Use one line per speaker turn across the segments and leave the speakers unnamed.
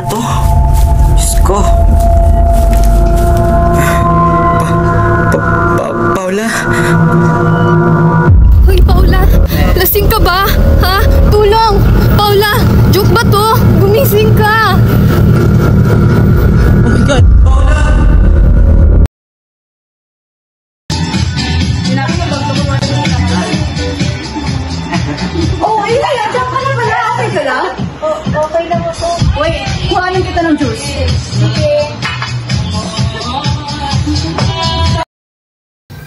to? Diyos ko. Paula?
Hoy, Paula! Lasing ka ba? Ha? Tulong! Paula! Joke ba to? Gumising ka!
Oh my God! Paula!
Oh, ayun na yan! Diyan ka na pala! Okay ka lang? Okay lang ako. Wait, kuhanin kita ng juice. Sige.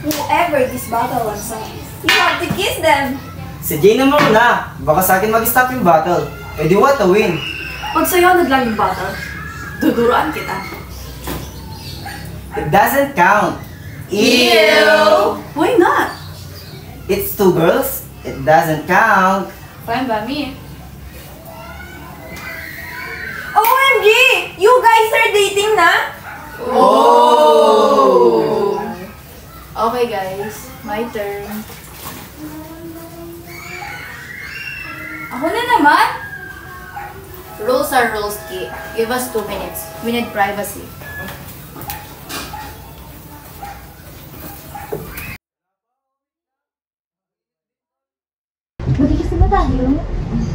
Whoever this battle wants on, you have to kiss them!
Si Jay naman na. Baka sa akin mag-stop yung battle. Eh di what a win.
Pag sa'yo naglang yung battle, duduruan kita.
It doesn't count.
Ew! Why not?
It's two girls. It doesn't count.
Fine by me.
OMG! You guys are dating na?
Oh! Okay guys, my turn. Ako na naman? Rules are rules, Ki. Give us 2 minutes. We need privacy.
Magigis na ba tayo?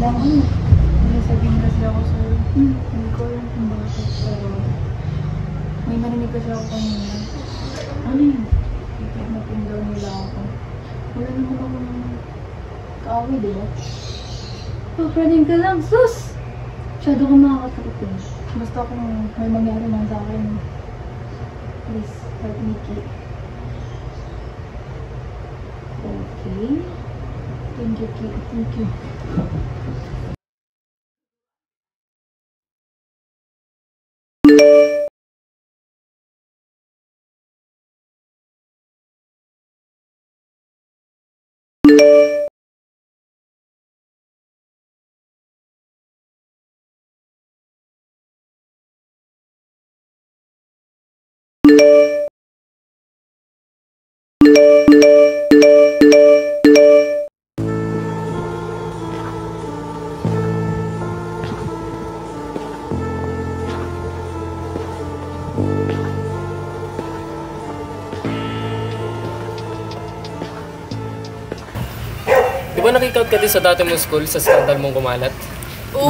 May sabihin kasi ako sir. Hindi ko alam kung bakit. Pero may narinig kasi ako kanina. Ano yun? Ipinapin daw nila ako. Wala naman akong kaaway, di ba?
Papraning ka lang, sus! Masyado kang makakatakot eh.
Basta kung may mangyari man sa akin, please help me keep.
Okay.
Thank you, Ki. Thank you.
Di ba nakikout ka din sa dati mong school sa skandal mong kumalat?
Oh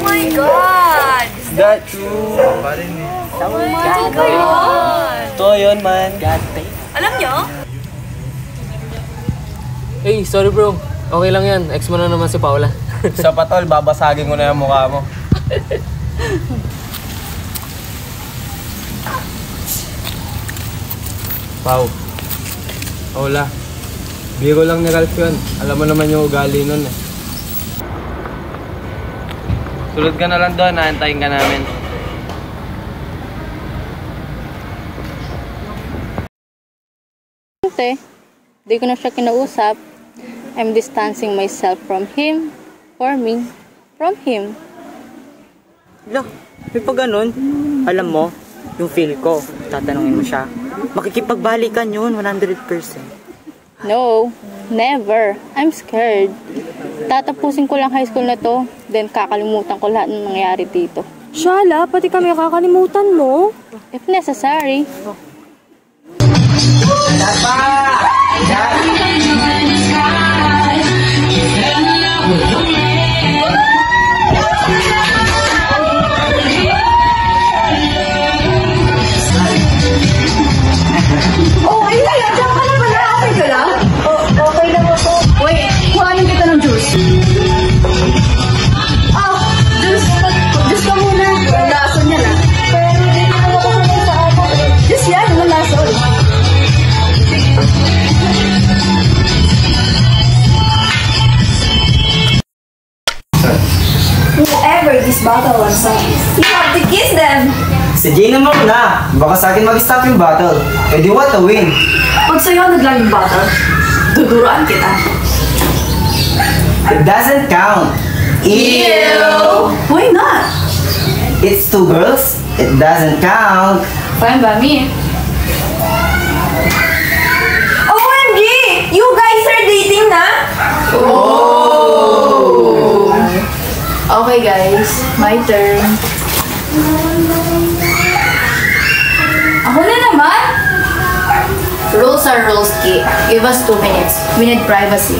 my God!
That true. Pa rin eh.
Oh my God!
Ito yun man.
Alam nyo?
Hey, sorry bro. Okay lang yan. Ex mo na naman si Paula.
Sa patol, babasagin ko na yung mukha mo.
Pao. Paula. Biro lang ni Ralph yun. Alam mo naman yung ugali nun eh. Sulod ka na lang doon, naantayin ka namin.
Di ko na siya kinausap. I'm distancing myself from him, for me, from him.
Lo, may pa ganun. Alam mo, yung feel ko, tatanungin mo siya. Makikipagbalikan yun, 100%.
No, never. I'm scared. Tatapusin ko lang high school na to, then kakalimutan ko lahat ng nangyari dito.
Shala, pati kami kakalimutan mo.
If necessary.
Oh, ayun na yan! Diyan ka na pala! Okay ka lang? Okay lang ako. Wait, kuhanin kita ng juice. Juice ka muna. Ang lason niya na. Pero hindi ko naman ako sa ako. Juice yan, ang lason.
Whoever this battle wants on, you have to kiss them!
Si Jay naman na. Baka sa akin mag-stop yung battle. Eh di what a win.
Pag sa'yo naglang yung battle, duduruan kita.
It doesn't count.
Ew! Why not?
It's two girls. It doesn't count.
Fine by me.
OMG! You guys are dating na?
Oh!
Okay guys, my turn. Ako na naman? Rules are rules, Ki. Give us 2 minutes. We need privacy.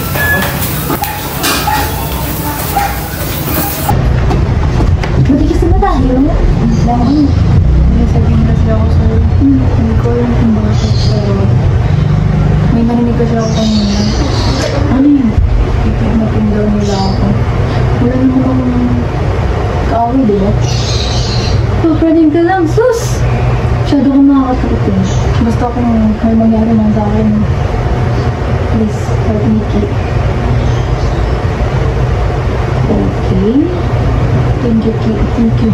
Matigas na ba tayo? May sabihin kasi ako sa'yo. Hindi ko alam kung bakit, pero may narinig kasi ako kanina. Ano yun? Ipagnatin daw nila ako. Wala naman akong kaaway, di ba? Papraning ka lang, sus! Masyado kong makakatakot eh. Basta kung may mangyari man sa akin, please, help me, Ki. Okay. Thank you, Ki. Thank you.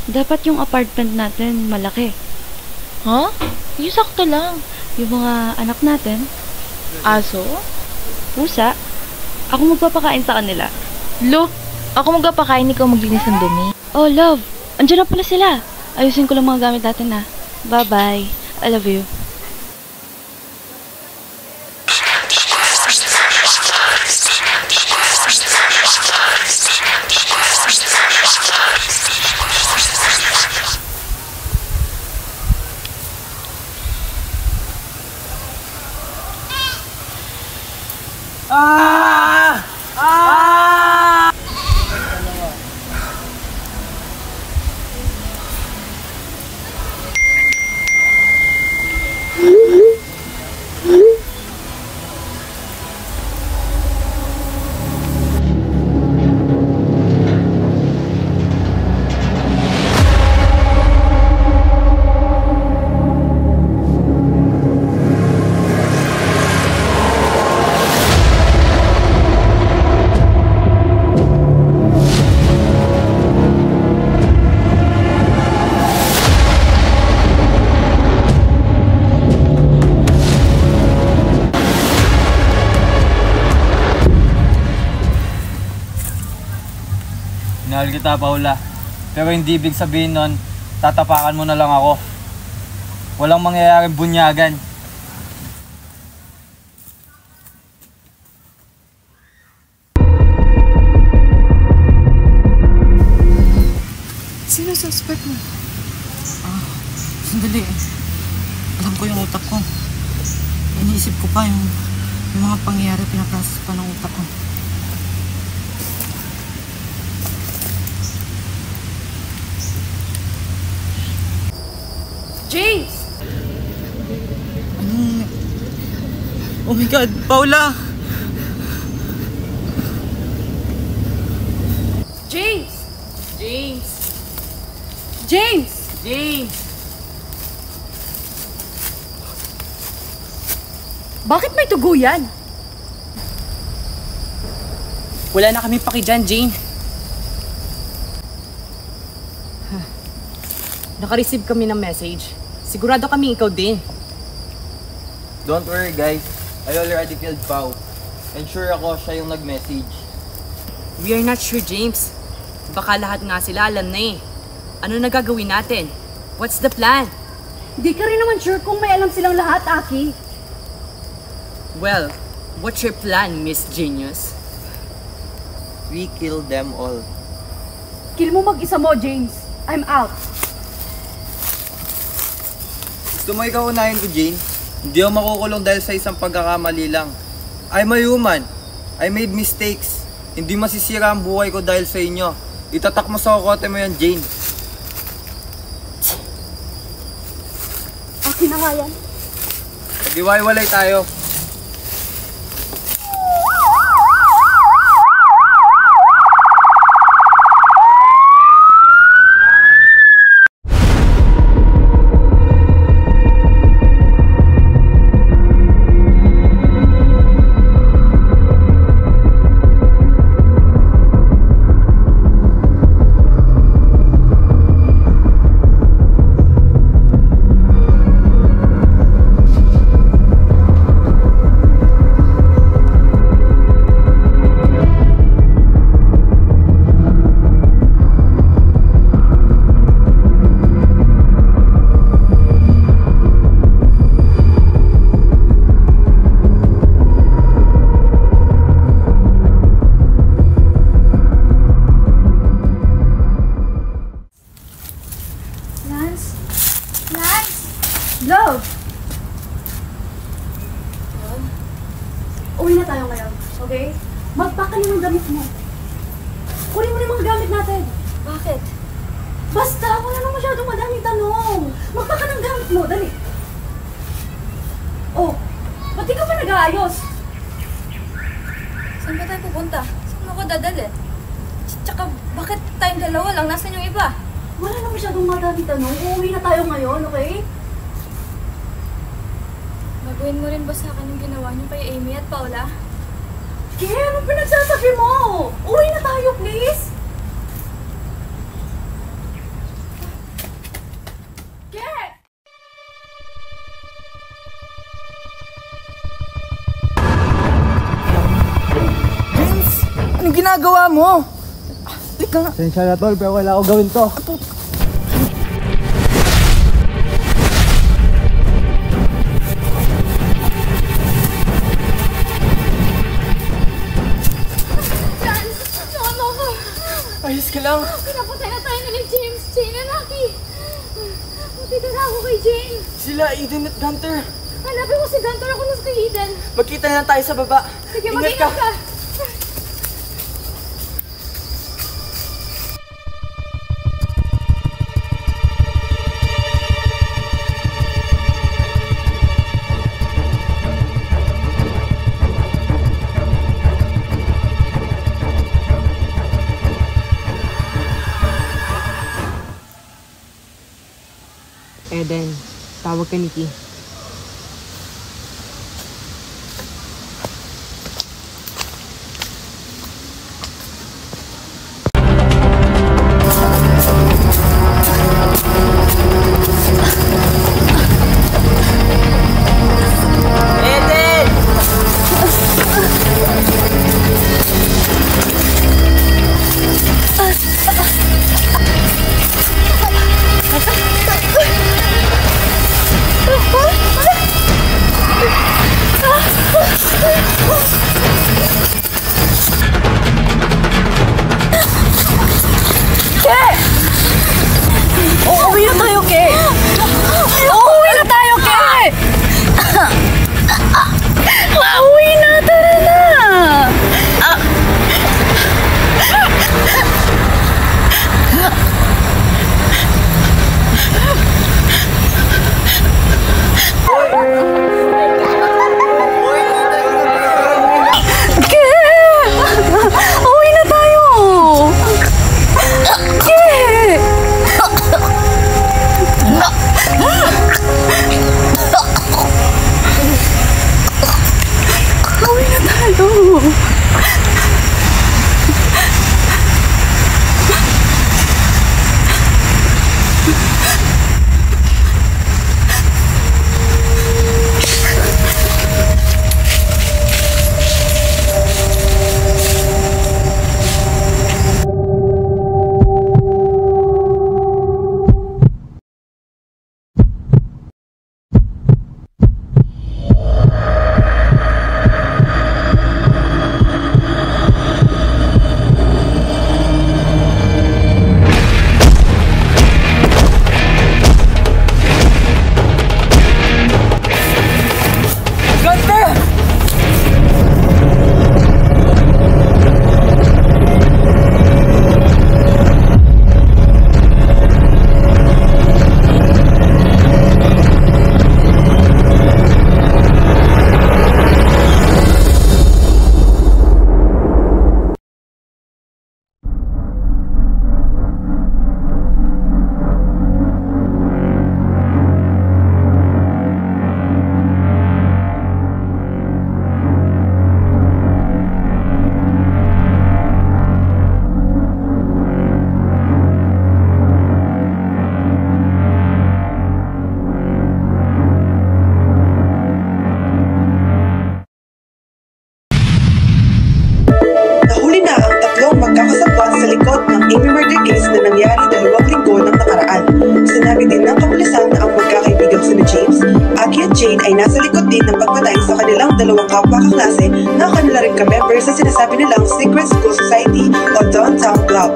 Dapat yung apartment natin malaki.
Huh? Yung sakto lang.
Yung mga anak natin,
Aso?
pusa, ako magpapakain sa kanila.
Lo, ako magpapakain, ikaw maglinis ng dumi.
Oh, love, andyan na pala sila. Ayusin ko lang mga gamit natin na. Bye-bye. I love you.
Minahal kita, Paula. Pero hindi ibig sabihin nun, tatapakan mo na lang ako. Walang mangyayaring bunyagan.
Sino suspect mo? Sandali. Alam ko yung utak ko. Iniisip ko pa yung mga pangyayari, pinaprocess pa ng utak ko.
James!
Oh my God, Paula!
James! James! James! James! Bakit may tugo yan?
Wala na kami paki dyan, Jane. Naka-receive kami ng message. Sigurado kami ikaw din.
Don't worry, guys. I already killed Pao. And sure ako siya yung nag-message.
We are not sure, James. Baka lahat nga sila alam na eh. Ano na gagawin natin? What's the plan?
Di ka rin naman sure kung may alam silang lahat, Aki.
Well, what's your plan, Miss Genius?
We killed them all.
Kill mo mag-isa mo, James. I'm out.
Gusto mo ikaw unahin ko, Jane? Hindi ako makukulong dahil sa isang pagkakamali lang. I'm a human. I made mistakes. Hindi masisira ang buhay ko dahil sa inyo. Itatak mo sa kokote mo yan, Jane.
Aki na nga yan.
Mag-iwalay tayo.
Love! Uwi na tayo ngayon, okay? Magpaka na ng damit mo. Kunin mo na yung mga gamit natin. Bakit? Basta, wala na masyadong madaming tanong. Magpaka ng gamit mo, dali. Oh, ba't di ka pa nag-aayos?
Saan ba tayo pupunta? Saan ako dadali? Tsaka, bakit tayong dalawa lang? Nasaan yung iba?
Wala na masyadong madaming tanong. Uuwi na tayo ngayon, okay?
Gagawin mo rin ba sa akin yung ginawa niyo kay Amy at Paula?
Kaya, anong pinagsasabi mo? Uwi na tayo, please!
James! Anong ginagawa mo? Halika nga. Sensya na tol, pero wala ko gawin to. Ayos ka lang.
Pinapatay na tayo ni James, Jane and Lucky. Buti ka na ako kay Jane.
Sila, Eden at Gunter.
Hanapin mo si Gunter, ako na si Eden.
Magkita na lang tayo sa baba.
Sige, mag-ingat ka.
Eden, tawag ka Nikki.
Oh!
sa likod din ng pagpatay sa kanilang dalawang kapwa kaklase na kanila rin ka-member sa sinasabi nilang Secret School Society o Downtown Club.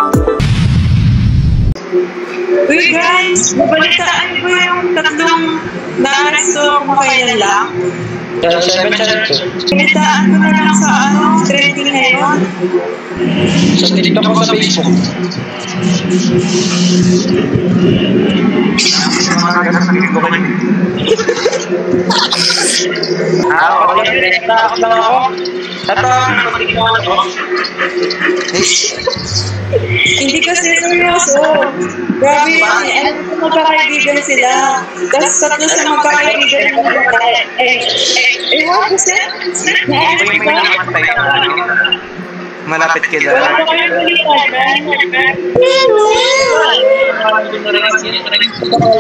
Uy guys, nabalitaan ko yung tatlong na-arresto kumakailan lang. Balitaan ko na lang sa trending ngayon.
Sa TikTok ko sa Facebook. Takot lang ako.
Hindi kasi seryoso. Grabe yan. Alam ko magkakaibigan sila. Tapos tatlo sa magkakaibigan nila. Ewan ko sir. Na-arrest ba?
Malapit ka lang.
Wala ko kayong balikan.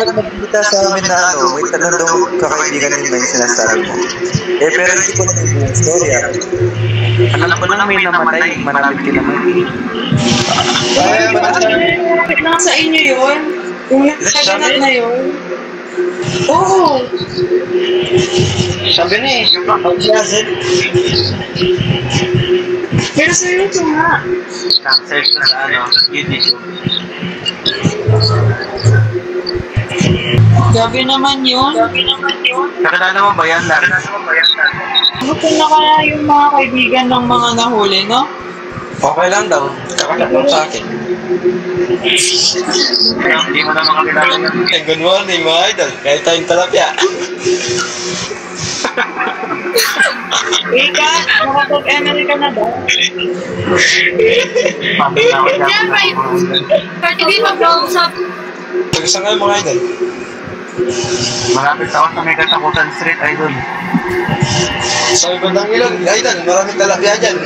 Nagkita sa amin na may tatlong daw kakaibigan din ba yung sinasabi mo? Pero hindi ko naman yung storya. Alam ko na may namatay, malapit ka naman.
Malapit lang sa inyo yun. Yung nagsaganap na yun. Oo.
Sabi niya yung pag-siyasin.
Pero seryoso nga.
Search na sa YouTube.
Gabi naman yun.
Nakilala mo ba yan, Larry?
Buto na kaya yung mga kaibigan ng mga nahuli, no?
Okay lang daw. Kakakapon sa akin. Hindi mo na makakilala yan. Good morning, mga idol. Kahit tayong talapya.
Ika, nakapag-ML ka na ba?
Hindi mag-usap.
Pag-isa nga mga idol. Malapit ako sa may Katakutan Street, idol. Sa ibang ilog, idol, maraming talapya dyan.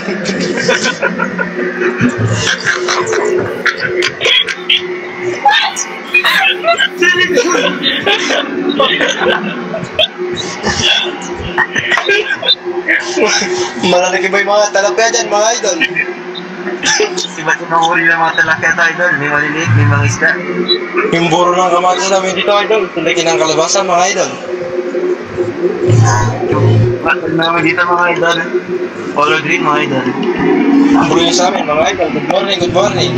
Malalaki ba yung mga talapya dyan, mga idol? Iba't ibang huli ng mga talapya ito, idol. May maliliit, may mga isda. Yung buro ng kamatis namin dito, idol. Tulaki ng kalabasa, mga idol. Yung namin dito, mga idol. Color green, mga idol. Ang buro yung sa amin, mga idol. Good morning, good morning.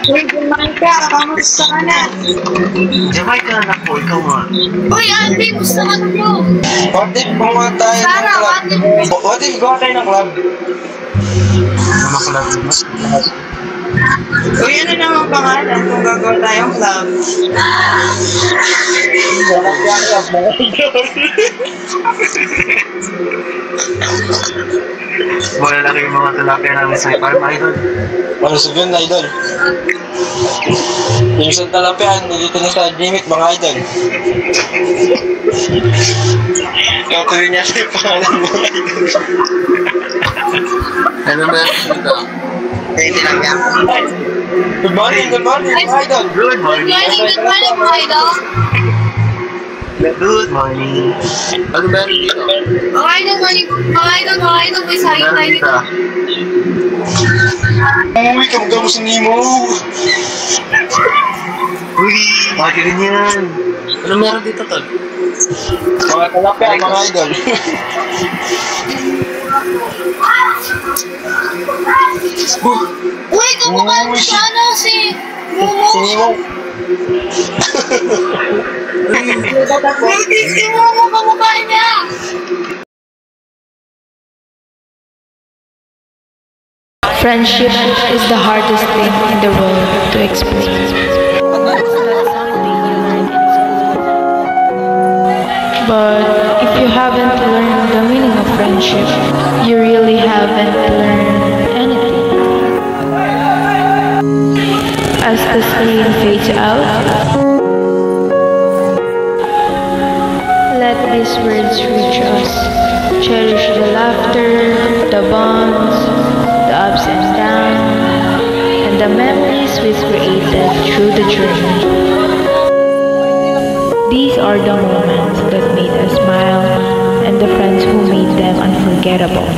Uy, kumain ka. Kamusta ka na?
Jamay ka na po, ikaw nga.
Uy, Andy, gusto ka nyo.
What if gumawa tayo ng club? What if gumawa tayo ng club? Sama club mo?
Uy, ano naman pangalan kung gagawa tayong club?
Talapya club, mga idol. Malalaki yung mga talapya namin sa farm, idol. Malusog yun, idol. Yung isang talapya, nandito na sa Jimmick, mga idol. Kaya tuloy niya sa pangalan mo, idol. Ano ba dito? Good morning, mga idol. Good morning.
Good morning, mga idol.
Good morning. Ano ba dito?
Mga idol, may sayang tayo dito.
Uy, kamukha mo si Nemo. Uy, bakit ganyan? Ano meron dito, tol? Mga talapya, mga idol.
Uy, kamukha mo si Momo.
Si Nemo.
Si Momo, kamukha niya.
Friendship is the hardest thing in the world to explain. But if you haven't learned the meaning of friendship, you really haven't learned anything. As the screen fades out, let these words reach us. Cherish the laughter, the bonds, the ups and downs, and the memories we've created through the journey. These are the moments that made us smile and the friends who made them unforgettable.